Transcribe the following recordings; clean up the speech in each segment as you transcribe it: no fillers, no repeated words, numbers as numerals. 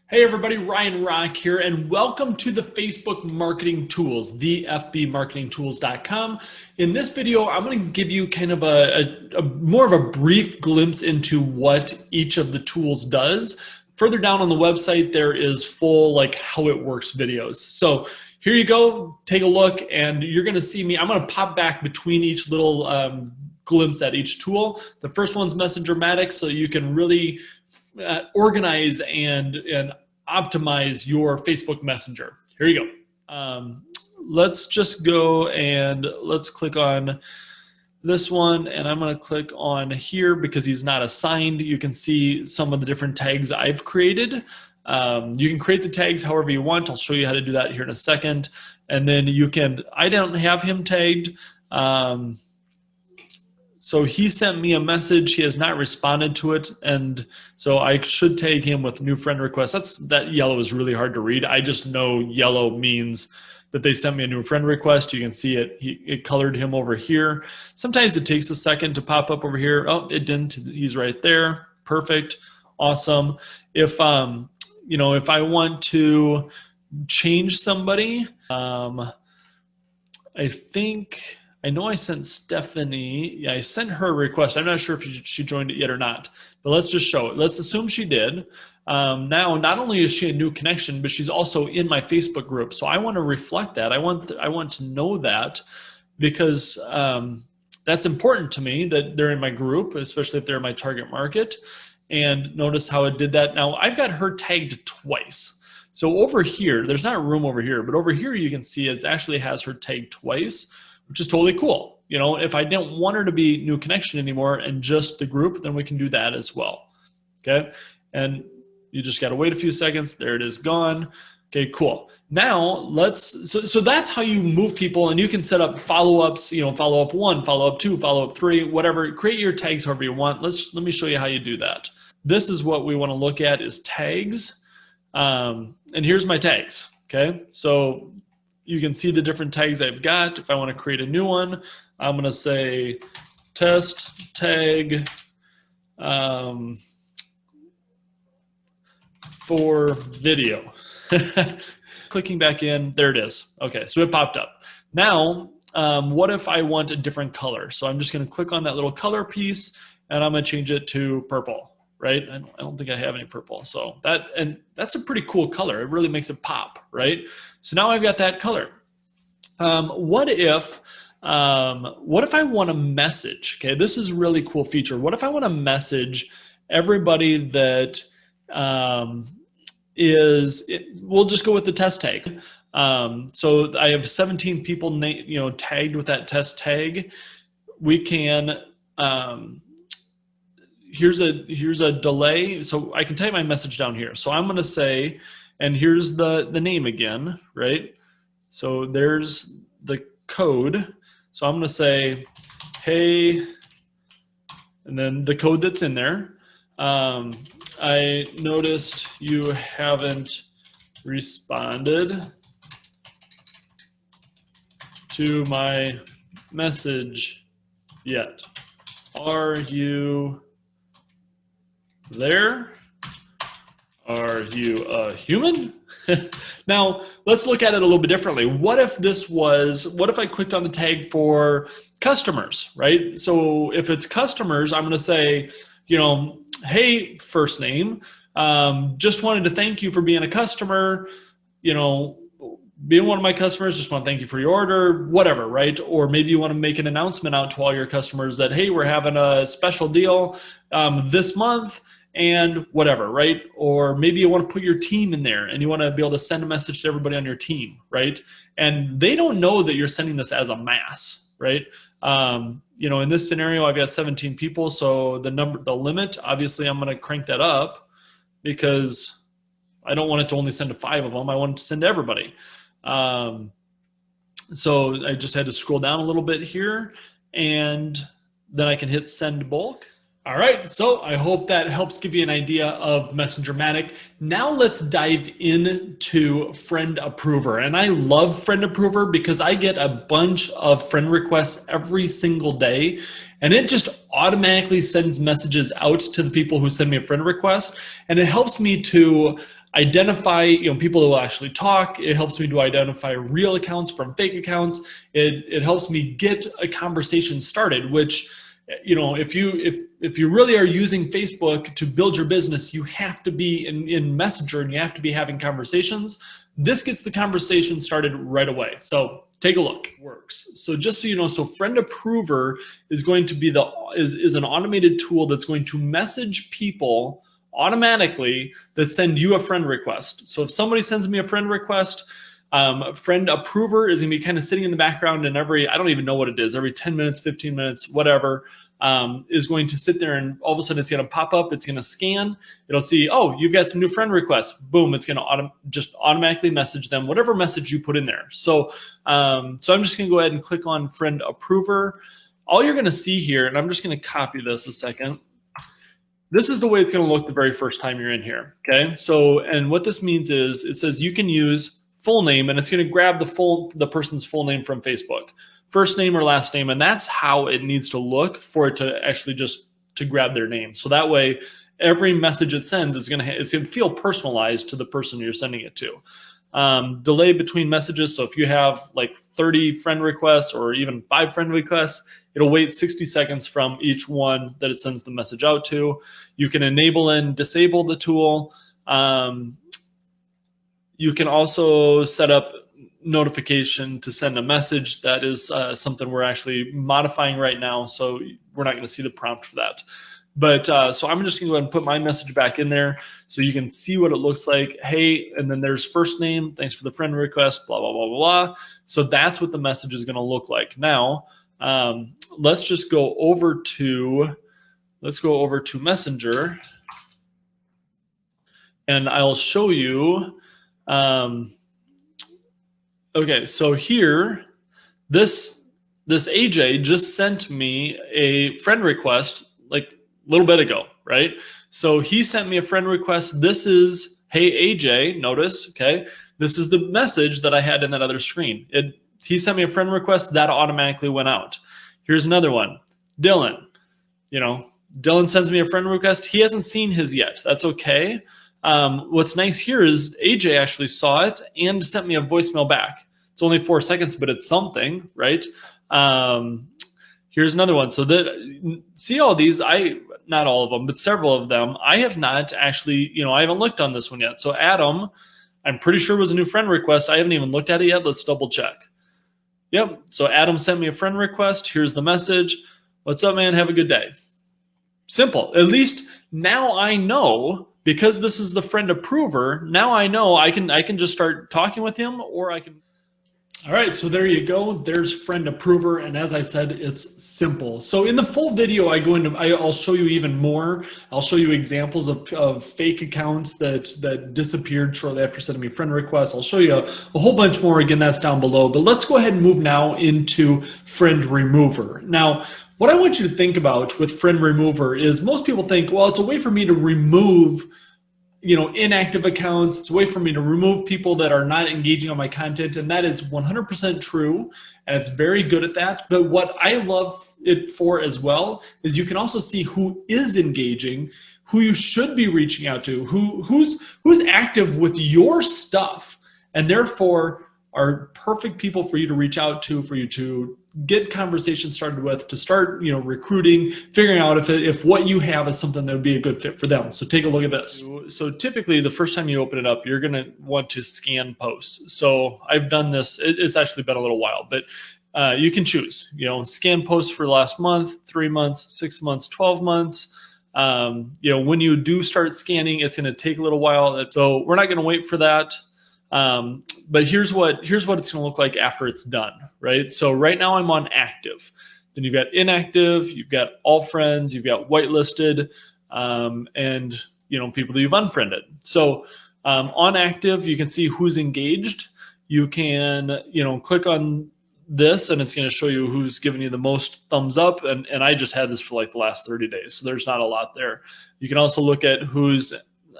Hey everybody, Ryan Rock here, and welcome to the Facebook Marketing Tools, the FBMarketingTools.com. In this video, I'm going to give you kind of a more of a brief glimpse into what each of the tools does. Further down on the website, there is full like how it works videos. So here you go, take a look, and you're going to see me. I'm going to pop back between each little glimpse at each tool. The first one's Messengermatic, so you can really organize and optimize your Facebook Messenger. Here you go. Let's just go and let's click on this one, and I'm going to click on here because he's not assigned. You can see some of the different tags I've created. You can create the tags however you want. I'll show you how to do that here in a second. And then you can, I don't have him tagged. So he sent me a message, he has not responded to it, and so I should tag him with new friend request. That yellow is really hard to read. I just know yellow means that they sent me a new friend request. You can see it, it colored him over here. Sometimes it takes a second to pop up over here. Oh, it didn't, he's right there. Perfect, awesome. If, if I want to change somebody, I know I sent Stephanie. Yeah, I sent her a request. I'm not sure if she joined it yet or not, but let's just show it. Let's assume she did. Now, not only is she a new connection, but she's also in my Facebook group. So I want to reflect that. I want to know that because that's important to me that they're in my group, especially if they're in my target market. And notice how it did that. Now, I've got her tagged twice. So over here, there's not room over here, but over here you can see it actually has her tagged twice, which is totally cool. You know, if I didn't want her to be new connection anymore and just the group, then we can do that as well. Okay, and you just got to wait a few seconds. There it is, gone. Okay, cool. Now so that's how you move people, and you can set up follow-ups. You know, follow-up 1, follow-up 2, follow-up 3, whatever. Create your tags however you want. Let me show you how you do that. This is what we want to look at is tags, and here's my tags. Okay, so you can see the different tags I've got. If I want to create a new one, I'm going to say test tag for video. Clicking back in, there it is. Okay, so it popped up. Now, what if I want a different color? So I'm just going to click on that little color piece, and I'm going to change it to purple. Right? I don't think I have any purple. So that's a pretty cool color. It really makes it pop, right? So now I've got that color. What if I want to message? Okay, this is a really cool feature. What if I want to message everybody that we'll just go with the test tag. So I have 17 people tagged with that test tag. We can here's a delay, so I can type my message down here. So I'm going to say, and here's the name again, right? So there's the code. So I'm going to say, hey, and then the code that's in there. I noticed you haven't responded to my message yet. Are you there? Are you a human? Now, let's look at it a little bit differently. What if I clicked on the tag for customers, right? So if it's customers, I'm going to say, hey, first name, just wanted to thank you for being a customer, being one of my customers, just want to thank you for your order, whatever, right? Or maybe you want to make an announcement out to all your customers that, hey, we're having a special deal this month and whatever, right? Or maybe you want to put your team in there and you want to be able to send a message to everybody on your team, right? And they don't know that you're sending this as a mass, right? In this scenario, I've got 17 people, so the limit, obviously I'm going to crank that up because I don't want it to only send to 5 of them. I want it to send to everybody. So I just had to scroll down a little bit here, and then I can hit send bulk. All right, so I hope that helps give you an idea of Messengermatic. Now let's dive into Friend Approver. And I love Friend Approver because I get a bunch of friend requests every single day, and it just automatically sends messages out to the people who send me a friend request. And it helps me to identify people that will actually talk. It helps me to identify real accounts from fake accounts. It helps me get a conversation started, which if you really are using Facebook to build your business, you have to be in Messenger and you have to be having conversations. This gets the conversation started right away. So take a look. It works. So just so you know, so Friend Approver is going to be is an automated tool that's going to message people automatically that send you a friend request. So if somebody sends me a friend request, Friend Approver is going to be kind of sitting in the background, and I don't even know what it is, every 10 minutes, 15 minutes, whatever, is going to sit there, and all of a sudden it's going to pop up, it's going to scan, it'll see, oh, you've got some new friend requests, boom, it's going to just automatically message them, whatever message you put in there. So, I'm just going to go ahead and click on Friend Approver. All you're going to see here, and I'm just going to copy this a second. This is the way it's going to look the very first time you're in here, okay? So, and what this means is it says you can use full name, and it's going to grab the person's full name from Facebook, first name or last name, and that's how it needs to look for it to actually just to grab their name. So that way, every message it sends it's going to feel personalized to the person you're sending it to. Delay between messages. So if you have like 30 friend requests or even 5 friend requests, it'll wait 60 seconds from each one that it sends the message out to. You can enable and disable the tool. You can also set up notification to send a message. That is something we're actually modifying right now, so we're not going to see the prompt for that. But so I'm just going to go ahead and put my message back in there so you can see what it looks like. Hey, and then there's first name, thanks for the friend request, blah, blah, blah, blah, blah. So that's what the message is going to look like. Now, let's go over to Messenger, and I'll show you. Okay, so here, this AJ just sent me a friend request like a little bit ago, right? So he sent me a friend request. This is, hey AJ, notice, okay? This is the message that I had in that other screen. He sent me a friend request that automatically went out. Here's another one, Dylan. Dylan sends me a friend request. He hasn't seen his yet. That's okay. What's nice here is AJ actually saw it and sent me a voicemail back. It's only 4 seconds, but it's something, right? Here's another one. So see all these, not all of them, but several of them, I have not actually, I haven't looked on this one yet. So Adam, I'm pretty sure was a new friend request. I haven't even looked at it yet. Let's double check. Yep. So Adam sent me a friend request. Here's the message. What's up, man? Have a good day. Simple. At least now I know, because this is the Friend Approver, now I know I can just start talking with him, or I can. All right, so there you go. There's Friend Approver, and as I said, it's simple. So in the full video, I'll show you even more. I'll show you examples of fake accounts that disappeared shortly after sending me friend requests. I'll show you a whole bunch more. Again, that's down below. But let's go ahead and move now into Friend Remover. Now, what I want you to think about with Friend Remover is most people think, well, it's a way for me to remove inactive accounts. It's a way for me to remove people that are not engaging on my content. And that is 100% true. And it's very good at that. But what I love it for as well is you can also see who is engaging, who you should be reaching out to, who's active with your stuff, and therefore are perfect people for you to reach out to, for you to get conversations started with, to start recruiting, figuring out if what you have is something that would be a good fit for them. So take a look at this. So typically the first time you open it up, you're going to want to scan posts. So I've done this. It's actually been a little while, but you can choose, scan posts for the last month, 3 months, 6 months, 12 months. When you do start scanning, it's going to take a little while. So we're not going to wait for that. But here's what it's going to look like after it's done, right? So right now I'm on active. Then you've got inactive, you've got all friends, you've got whitelisted, and people that you've unfriended. So on active, you can see who's engaged. You can click on this, and it's going to show you who's giving you the most thumbs up. And I just had this for like the last 30 days, so there's not a lot there. You can also look at who's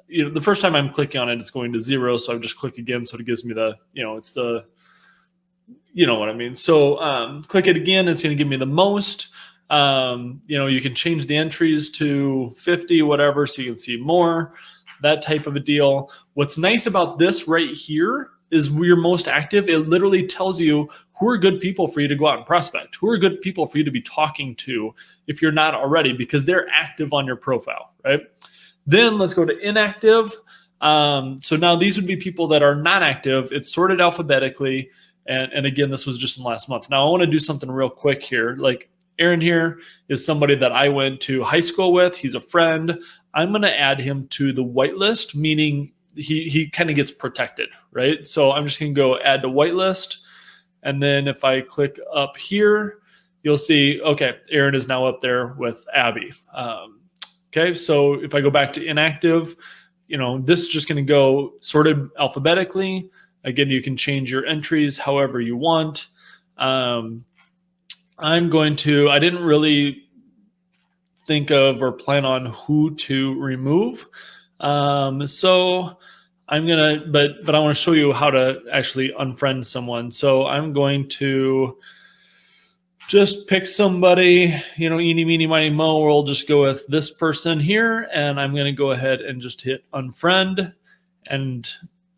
the first time I'm clicking on it, it's going to 0. So I just click again. So it gives me the, it's the, what I mean? So click it again. It's going to give me the most. You can change the entries to 50, whatever, so you can see more. that type of a deal. What's nice about this right here is we're most active. It literally tells you who are good people for you to go out and prospect, who are good people for you to be talking to if you're not already, because they're active on your profile, right? Then let's go to inactive. So now these would be people that are not active. It's sorted alphabetically. And again, this was just in last month. Now I want to do something real quick here. Like Aaron here is somebody that I went to high school with. He's a friend. I'm going to add him to the whitelist, meaning he kind of gets protected, right? So I'm just going to go add to whitelist. And then if I click up here, you'll see, okay, Aaron is now up there with Abby. Okay, so if I go back to inactive, this is just going to go sorted alphabetically. Again, you can change your entries however you want. I didn't really think of or plan on who to remove. So I'm going to, but I want to show you how to actually unfriend someone. So I'm going to just pick somebody, eeny, meeny, miny, mo. We'll just go with this person here. And I'm going to go ahead and just hit unfriend. And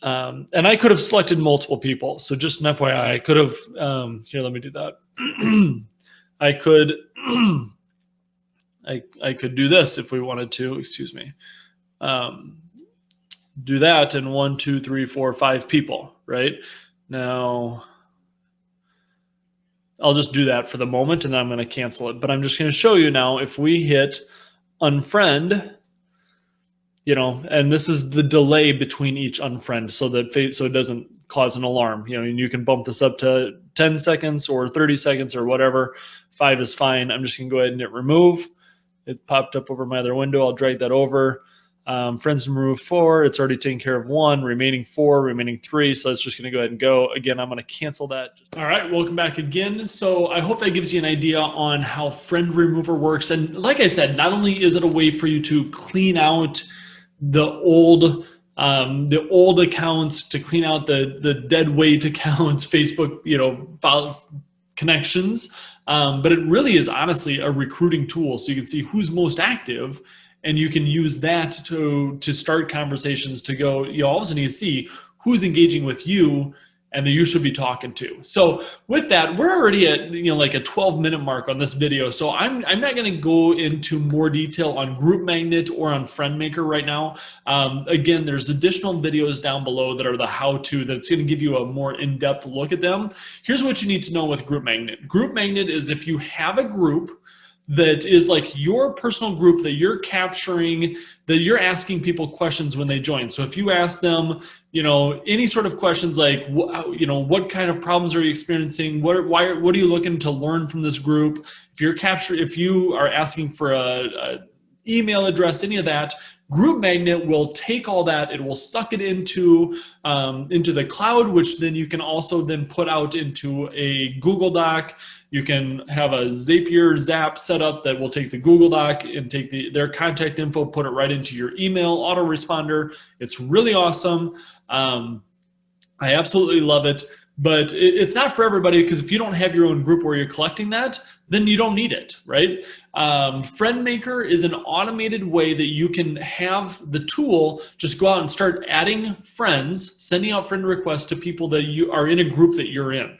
I could have selected multiple people. So just an FYI, I could have, here, let me do that. I could do this if we wanted to, excuse me. Do that in 1, 2, 3, 4, 5 people, right? Now, I'll just do that for the moment and then I'm going to cancel it. But I'm just going to show you now if we hit unfriend, and this is the delay between each unfriend so it doesn't cause an alarm. And you can bump this up to 10 seconds or 30 seconds or whatever. 5 is fine. I'm just going to go ahead and hit remove. It popped up over my other window. I'll drag that over. Friends remove 4. It's already taken care of 1, remaining 4, remaining 3. So it's just going to go ahead and go. Again, I'm going to cancel that. All right, welcome back again. So I hope that gives you an idea on how friend remover works. And like I said, not only is it a way for you to clean out the old accounts, to clean out the dead weight accounts, Facebook, connections, but it really is honestly a recruiting tool. So you can see who's most active. And you can use that to start conversations, to go, you also need to see who's engaging with you and that you should be talking to. So with that, we're already at like a 12-minute mark on this video. So I'm not going to go into more detail on Group Magnet or on Friend Maker right now. Again, there's additional videos down below that are the how-to that's going to give you a more in-depth look at them. Here's what you need to know with Group Magnet. Group Magnet is if you have a group that is like your personal group that you're capturing, that you're asking people questions when they join. So if you ask them, any sort of questions like, what kind of problems are you experiencing? What are you looking to learn from this group? If you are asking for a email address, any of that, Group Magnet will take all that. It will suck it into the cloud, which then you can also then put out into a Google Doc. You can have a Zapier Zap set up that will take the Google Doc and take their contact info, put it right into your email autoresponder. It's really awesome. I absolutely love it. But it's not for everybody, because if you don't have your own group where you're collecting that, then you don't need it, right? Friend Maker is an automated way that you can have the tool just go out and start adding friends, sending out friend requests to people that you are in a group that you're in.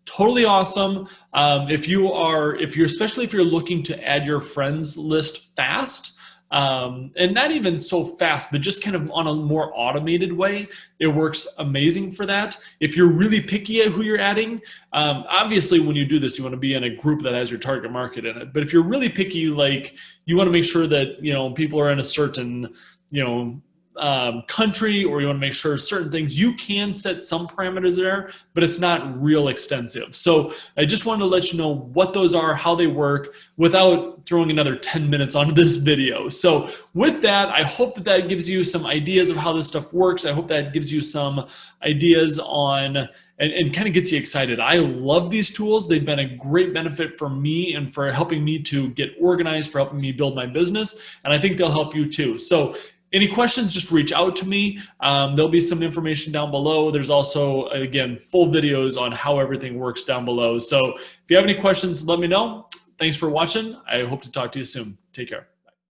Totally awesome. Especially if you're looking to add your friends list fast, and not even so fast, but just kind of on a more automated way, it works amazing for that. If you're really picky at who you're adding, obviously when you do this, you want to be in a group that has your target market in it. But if you're really picky, like you want to make sure that people are in a certain country, or you want to make sure certain things, you can set some parameters there, but it's not real extensive. So I just wanted to let you know what those are, how they work, without throwing another 10 minutes onto this video. So with that, I hope that gives you some ideas of how this stuff works. I hope that gives you some ideas on and kind of gets you excited. I love these tools. They've been a great benefit for me and for helping me to get organized, for helping me build my business. And I think they'll help you too. So any questions, just reach out to me. There'll be some information down below. There's also, again, full videos on how everything works down below. So if you have any questions, let me know. Thanks for watching. I hope to talk to you soon. Take care.